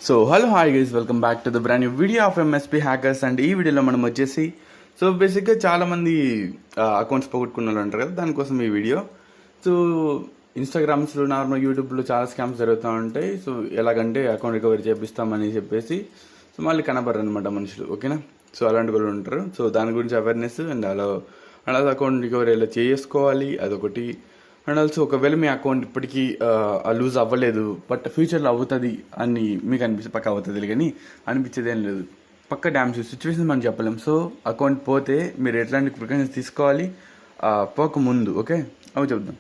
So hello hi guys, welcome back to the brand new video of MSP hackers. And ఈ వీడియోలో మనం వచ్చేసి so బేసిక్గా చాలామంది అకౌంట్స్ పోగొట్టుకున్న వాళ్ళు ఉంటారు కదా, దానికోసం ఈ వీడియో. సో ఇన్స్టాగ్రామ్స్లో, నార్మల్ యూట్యూబ్లో చాలా స్కామ్స్ జరుగుతూ ఉంటాయి. సో ఎలాగంటే అకౌంట్ రికవరీ చేపిస్తామని చెప్పేసి సో మళ్ళీ కనబడరు అనమాట మనుషులు, ఓకేనా. సో అలాంటి వాళ్ళు ఉంటారు. సో దాని గురించి అవేర్నెస్ అండ్ అలా అకౌంట్ రికవరీ ఎలా చేసుకోవాలి అదొకటి. అండ్ ఆల్సో ఒకవేళ మీ అకౌంట్ ఇప్పటికీ లూజ్ అవ్వలేదు బట్ ఫ్యూచర్లో అవుతుంది అని మీకు అనిపిస్తే, పక్క అవుతుంది కానీ అనిపించేది ఏం లేదు, పక్క డ్యామ్స్ సిచ్యువేషన్ మనం చెప్పలేం. సో అకౌంట్ పోతే మీరు ఎట్లాంటి ప్రికాషన్స్ తీసుకోవాలి పోకముందు, ఓకే, అవి చెప్దాం.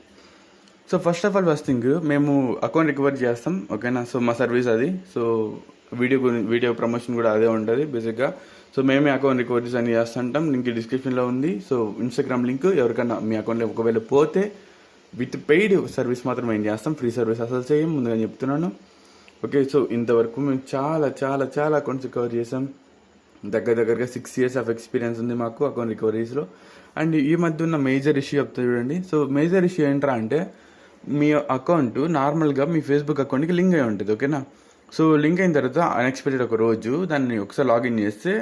So first of all first thing, మేము అకౌంట్ రికవరీ చేస్తాం, ఓకేనా. సో మా సర్వీస్ అది. సో వీడియో ప్రమోషన్ కూడా అదే ఉంటుంది బేసిక్గా. సో మేమే అకౌంట్ రికవరీస్ అని చేస్తుంటాం. లింక్ డిస్క్రిప్షన్లో ఉంది. సో ఇన్స్టాగ్రామ్ లింక్, ఎవరికైనా మీ అకౌంట్లో ఒకవేళ పోతే విత్ పెయిడ్ సర్వీస్ మాత్రం ఏం చేస్తాం, ఫ్రీ సర్వీస్ అసలు చేయం, ముందుగా చెప్తున్నాను, ఓకే. సో ఇంతవరకు మేము చాలా చాలా చాలా అకౌంట్స్ రికవర్ చేసాం. దగ్గరగా 6 years ఆఫ్ ఎక్స్పీరియన్స్ ఉంది మాకు అకౌంట్ రికవరీస్లో. అండ్ ఈ మధ్య ఉన్న మేజర్ ఇష్యూ చెప్తా చూడండి. సో మేజర్ ఇష్యూ ఏంట్రా అంటే, మీ అకౌంట్ నార్మల్గా మీ ఫేస్బుక్ అకౌంట్కి లింక్ అయి ఉంటుంది, ఓకేనా. సో లింక్ అయిన తర్వాత అన్ఎక్స్పెక్టెడ్ ఒక రోజు దాన్ని ఒకసారి లాగిన్ చేస్తే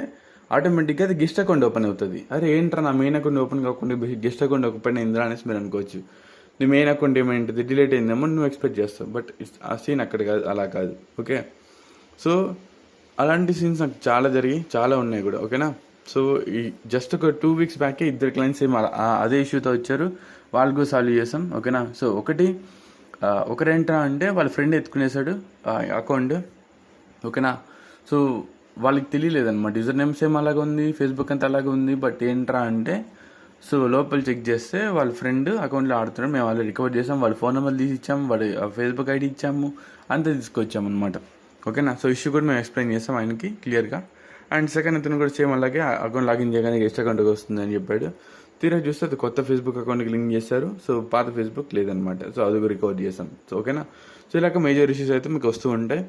ఆటోమేటిక్గా అది గెస్ట్ అకౌంట్ ఓపెన్ అవుతుంది. అరే ఏంట్రా, నా మెయిన్ అకౌంట్ ఓపెన్ కాకుండా గెస్ట్ అకౌంట్ ఓపెన్ అయిందా అనేసి మీరు అనుకోవచ్చు. నీ మెయిన్ అకౌంట్ ఏమైంటుంది, డిలీట్ అయిందేమో నువ్వు ఎక్స్పెక్ట్ చేస్తావు. బట్ ఆ సీన్ అక్కడ కాదు, అలా కాదు, ఓకే. సో అలాంటి సీన్స్ నాకు చాలా చాలా ఉన్నాయి కూడా, ఓకేనా. సో ఈ జస్ట్ ఒక 2 weeks బ్యాకే 2 clients ఏమో అదే ఇష్యూతో వచ్చారు, వాళ్ళకు సాల్వ్ చేసాం, ఓకేనా. సో ఒకరేంట్రా అంటే వాళ్ళ ఫ్రెండ్ ఎత్తుకునేసాడు అకౌంట్, ఓకేనా. సో వాళ్ళకి తెలియలేదన్నమాట, యూజర్ నేమ్స్ ఏమో అలాగే ఉంది, ఫేస్బుక్ అంతా అలాగే ఉంది. బట్ ఏంట్రా అంటే, సో లోపల చెక్ చేస్తే వాళ్ళ ఫ్రెండ్ అకౌంట్లో ఆడుతున్నాడు. మేము వాళ్ళు రికవర్ చేసాం, వాళ్ళ ఫోన్ నెంబర్ తీసి ఇచ్చాము, వాడి ఫేస్బుక్ ఐడి ఇచ్చాము, అంతా తీసుకొచ్చాము అనమాట, ఓకేనా. సో ఇష్యూ కూడా మేము ఎక్స్ప్లెయిన్ చేస్తాం ఆయనకి క్లియర్గా. అండ్ సెకండ్ అతను కూడా సేమ్ అలాగే అకౌంట్ లాగిన్ చేయగానే గెస్ట్ అకౌంట్కి వస్తుంది అని చెప్పాడు. తీరా చూస్తే అది కొత్త ఫేస్బుక్ అకౌంట్కి లింక్ చేశారు. సో పాత ఫేస్బుక్ లేదనమాట. సో అది కూడా రికవర్ చేసాం, సో ఓకేనా. సో ఇలాగ మేజర్ ఇష్యూస్ అయితే మీకు వస్తూ ఉంటాయి.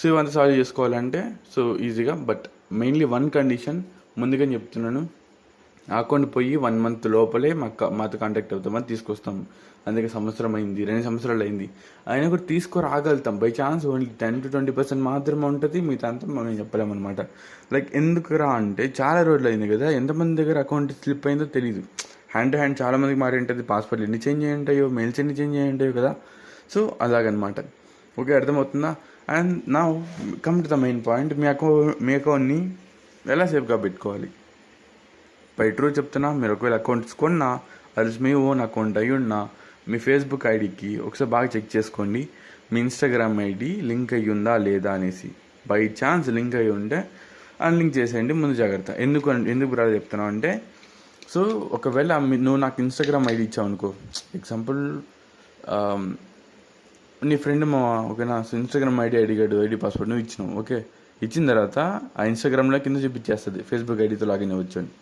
సో ఇవంతా సాల్వ్ చేసుకోవాలంటే సో ఈజీగా, బట్ మెయిన్లీ వన్ కండిషన్ ముందుగా చెప్తున్నాను, అకౌంట్ పోయి 1 month లోపలే మాతో కాంటాక్ట్ అవుతామని తీసుకొస్తాం. అందుకే సంవత్సరం అయింది, 2 సంవత్సరాలు అయింది, అయినా కూడా తీసుకురాగలుగుతాం. బై ఛాన్స్ ఓన్లీ 10 to 20% మాత్రమే ఉంటుంది, మిగతా అంతా మేము చెప్పలేమన్నమాట. లైక్ ఎందుకురా అంటే, చాలా రోజులు అయింది కదా, ఎంతమంది దగ్గర అకౌంట్ స్లిప్ అయిందో తెలియదు. హ్యాండ్ టు హ్యాండ్ చాలామందికి మారి ఉంటుంది, పాస్వర్డ్ ఎన్ని చేంజ్ అయ్యి ఉంటాయో, మెయిల్స్ ఎన్ని చేంజ్ అయ్యి ఉంటాయో కదా. సో అలాగనమాట, ఓకే, అర్థమవుతుందా. And now come to the main point, మీ అకౌంట్ని ఎలా సేఫ్గా పెట్టుకోవాలి. బై ట్రూ చెప్తున్నా, మీరు ఒకవేళ అకౌంట్స్ కొన్నా అది మీ ఓన్ అకౌంట్ అయి ఉన్నా మీ ఫేస్బుక్ ఐడికి ఒకసారి బాగా చెక్ చేసుకోండి, మీ ఇన్స్టాగ్రామ్ ఐడి లింక్ అయ్యి ఉందా లేదా అనేసి. బై ఛాన్స్ లింక్ అయ్యి ఉంటే అన్లింక్ చేసేయండి, ముందు జాగ్రత్త. ఎందుకు రాదు చెప్తున్నావు అంటే, సో ఒకవేళ నువ్వు నాకు ఇన్స్టాగ్రామ్ ఐడి ఇచ్చావు అనుకో, ఎగ్జాంపుల్ నీ ఫ్రెండ్ ఓకేనా, సో ఇన్స్టాగ్రామ్ ఐడి అడిగాడు, ఐడి పాస్వర్డ్ నువ్వు ఇచ్చినావు, ఓకే. ఇచ్చిన తర్వాత ఆ ఇన్స్టాగ్రామ్లో కింద చూపించేస్తుంది ఫేస్బుక్ ఐడితో లాగిన్ అవ్వచ్చు అని.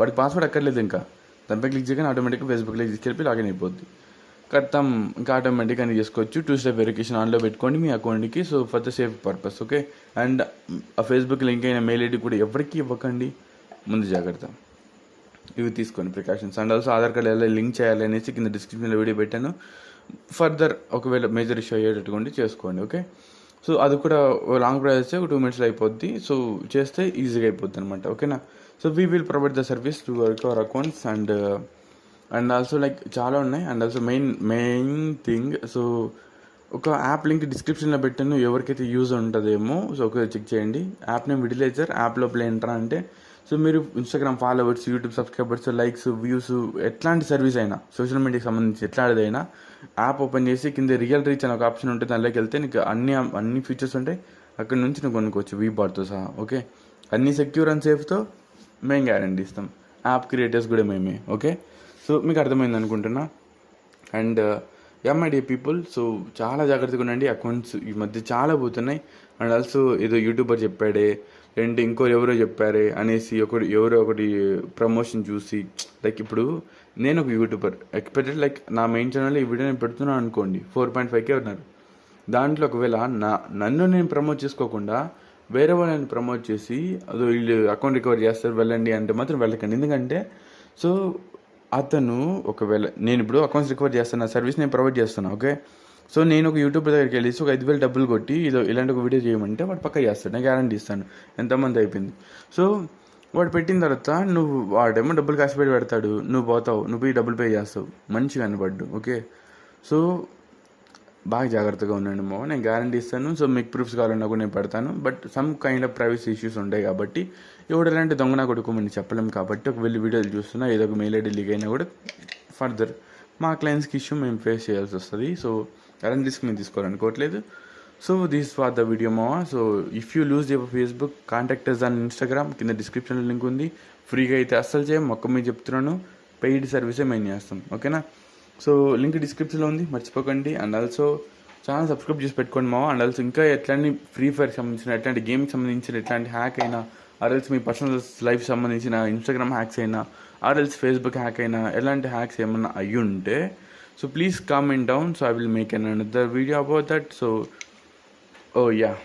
వాడికి పాస్వర్డ్ అక్కర్లేదు, ఇంకా దానిపై క్లిక్ చేయగానే ఆటోమేటిక్గా ఫేస్బుక్లో తీసుకెళ్ళి లాగిన్ అయిపోద్ది, కరెక్టం. ఇంకా ఆటోమేటిక్గా అని చేసుకోవచ్చు. 2-step వెరిఫికేషన్ ఆన్లో పెట్టుకోండి మీ అకౌంట్కి, so for the safe purpose, okay. And ఆ ఫేస్బుక్ లింక్ అయిన మెయిల్ ఐడి కూడా ఎవరికి ఇవ్వకండి, ముందు జాగ్రత్త. ఇవి తీసుకోండి precautions. And also Aadhaar card ఎలా లింక్ చేయాలి అనేసి కింద డిస్క్రిప్షన్లో వీడియో పెట్టాను. ఫర్దర్ ఒకవేళ మేజర్ ఇష్యూ అయ్యేటటువంటి చేసుకోండి, ఓకే. సో అది కూడా లాంగ్ ప్రాసెస్, 2 minutes అయిపోద్ది. సో చేస్తే ఈజీగా అయిపోద్ది అనమాట, ఓకేనా. So we will provide the service to our accounts. And also like చాలా ఉన్నాయి. And also main thing, so ఒక యాప్ లింక్ డిస్క్రిప్షన్లో పెట్టాను, ఎవరికైతే యూజ్ ఉంటుందేమో సో ఒకసారి చెక్ చేయండి. App name విడిలైజర్. యాప్ లోపల ఏంట్రా అంటే, సో మీరు Instagram followers, YouTube subscribers, likes, views, ఎట్లాంటి సర్వీస్ అయినా, సోషల్ మీడియాకి సంబంధించి ఎట్లాంటిదైనా యాప్ ఓపెన్ చేసి కింద రియల్ రీచ్ అనే ఒక ఆప్షన్ ఉంటుంది, దానిలోకి వెళ్తే నీకు అన్ని ఫీచర్స్ ఉంటాయి. అక్కడ నుంచి నువ్వు కొనుక్కోవచ్చు వీబార్తో సహా, ఓకే. అన్ని సెక్యూర్ అండ్ సేఫ్తో మేము గ్యారంటీ ఇస్తాం. యాప్ క్రియేటర్స్ కూడా మేమే, ఓకే. సో మీకు అర్థమైంది అనుకుంటున్నా. అండ్ ఎంఐడి పీపుల్, సో చాలా జాగ్రత్తగా ఉండండి. అకౌంట్స్ ఈ మధ్య చాలా పోతున్నాయి. అండ్ ఆల్సో ఏదో యూట్యూబర్ చెప్పాడే, ఏంటి ఎవరో చెప్పారే అనేసి ఎవరో ఒకటి ప్రమోషన్ చూసి, లైక్ ఇప్పుడు నేను ఒక యూట్యూబర్ ఎక్స్పెక్టెడ్, లైక్ నా మెయిన్ ఛానల్లో ఈ వీడియో నేను పెడుతున్నాను అనుకోండి, 4.5K ఉన్నారు. దాంట్లో ఒకవేళ నన్ను నేను ప్రమోట్ చేసుకోకుండా వేరే వాళ్ళని ప్రమోట్ చేసి అదో వీళ్ళు అకౌంట్ రికవర్ చేస్తారు వెళ్ళండి అంటే మాత్రం వెళ్ళకండి. ఎందుకంటే సో అతను ఒకవేళ నేను ఇప్పుడు అకౌంట్స్ రికవర్ చేస్తాను, సర్వీస్ నేను ప్రొవైడ్ చేస్తాను, ఓకే. సో నేను ఒక యూట్యూబర్ దగ్గరికి వెళ్ళి ఒక 5,000 డబ్బులు కొట్టి ఇలాంటి ఒక వీడియో చేయమంటే వాడు పక్క చేస్తాడు, నేను గ్యారంటీ ఇస్తాను. ఎంతమంది అయిపోయింది. సో వాడు పెట్టిన తర్వాత వాడేమో డబ్బులు కష్టపడి పెడతాడు, నువ్వు పోతావు, నువ్వు పోయి డబ్బులు పే చేస్తావు, మంచిగా కనపడ్డు. ఓకే, సో బాగా జాగ్రత్తగా ఉండండి మావ, నేను గ్యారంటీ ఇస్తాను. సో మీకు ప్రూఫ్స్ కావాలన్నా కూడా నేను పెడతాను. But some kind of privacy issues ఉంటాయి కాబట్టి ఎవడు ఎలాంటి దొంగ కొడుకోమని చెప్పలేము. కాబట్టి ఒకవేళ వీడియోలు చూస్తున్నా ఏదో ఒక మెయిల్ ఐడి లీక్ అయినా కూడా ఫర్దర్ మా క్లయింట్స్కి ఇష్యూ మేము ఫేస్ చేయాల్సి వస్తుంది. సో అలాంటి రిస్క్ మేము తీసుకోవాలనుకోవట్లేదు. So this for the video మావా. So if you lose your Facebook, contact us on Instagram, కింద డిస్క్రిప్షన్లో లింక్ ఉంది. ఫ్రీగా అయితే అస్సలు చేయం, మొక్క మీద చెప్తున్నాను, పెయిడ్ సర్వీసే మేము చేస్తాం. ఓకేనా? సో లింక్ డిస్క్రిప్షన్లో ఉంది, మర్చిపోకండి. అండ్ ఆల్సో ఛానల్ సబ్స్క్రైబ్ చేసి పెట్టుకోండి మావా. అండ్ ఆల్సో ఇంకా ఎట్లాంటి ఫ్రీ ఫైర్ సంబంధించిన, ఎట్లాంటి గేమ్కి సంబంధించిన, ఎట్లాంటి హ్యాక్ అయినా, ఆర్ఎల్స్ మీ పర్సనల్ లైఫ్ సంబంధించిన ఇన్స్టాగ్రామ్ హ్యాక్స్ అయినా, ఆర్ఎల్స్ ఫేస్బుక్ హ్యాక్ అయినా, ఎలాంటి హ్యాక్స్ ఏమన్నా అయ్యి ఉంటే so please comment down. So I will make another video about that. So oh yeah.